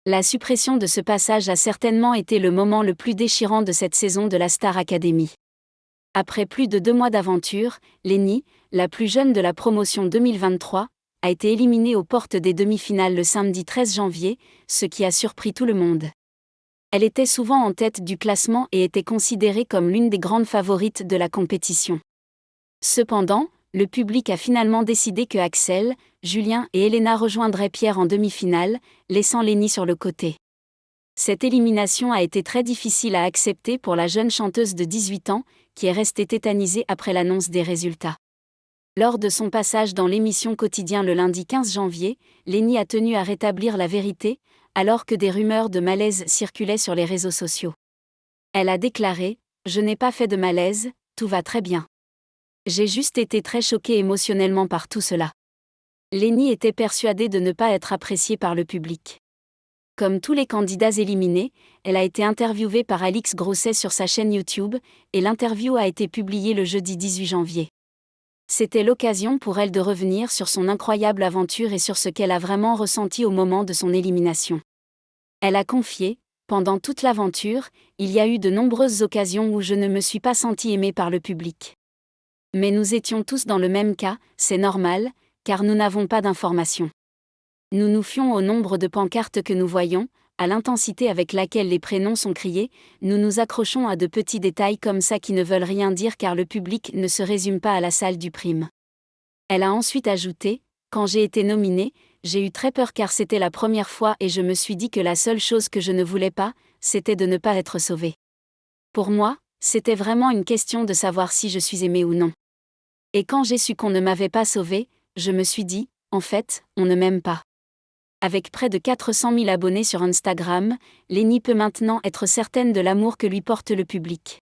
La suppression de ce passage a certainement été le moment le plus déchirant de cette saison de la Star Academy. Après plus de 2 mois d'aventure, Lenny, la plus jeune de la promotion 2023, a été éliminée aux portes des demi-finales le samedi 13 janvier, ce qui a surpris tout le monde. Elle était souvent en tête du classement et était considérée comme l'une des grandes favorites de la compétition. Cependant, le public a finalement décidé que Axel, Julien et Elena rejoindraient Pierre en demi-finale, laissant Lenny sur le côté. Cette élimination a été très difficile à accepter pour la jeune chanteuse de 18 ans, qui est restée tétanisée après l'annonce des résultats. Lors de son passage dans l'émission Quotidien le lundi 15 janvier, Lenny a tenu à rétablir la vérité, alors que des rumeurs de malaise circulaient sur les réseaux sociaux. Elle a déclaré : « Je n'ai pas fait de malaise, tout va très bien. J'ai juste été très choquée émotionnellement par tout cela. » Lenny était persuadée de ne pas être appréciée par le public. Comme tous les candidats éliminés, elle a été interviewée par Alix Grosset sur sa chaîne YouTube, et l'interview a été publiée le jeudi 18 janvier. C'était l'occasion pour elle de revenir sur son incroyable aventure et sur ce qu'elle a vraiment ressenti au moment de son élimination. Elle a confié : « Pendant toute l'aventure, il y a eu de nombreuses occasions où je ne me suis pas sentie aimée par le public. Mais nous étions tous dans le même cas, c'est normal, car nous n'avons pas d'informations. Nous nous fions au nombre de pancartes que nous voyons, à l'intensité avec laquelle les prénoms sont criés, nous nous accrochons à de petits détails comme ça qui ne veulent rien dire car le public ne se résume pas à la salle du prime. » Elle a ensuite ajouté : « Quand j'ai été nominée, j'ai eu très peur car c'était la première fois et je me suis dit que la seule chose que je ne voulais pas, c'était de ne pas être sauvée. Pour moi, c'était vraiment une question de savoir si je suis aimée ou non. Et quand j'ai su qu'on ne m'avait pas sauvée, je me suis dit, en fait, on ne m'aime pas. » Avec près de 400 000 abonnés sur Instagram, Lenny peut maintenant être certaine de l'amour que lui porte le public.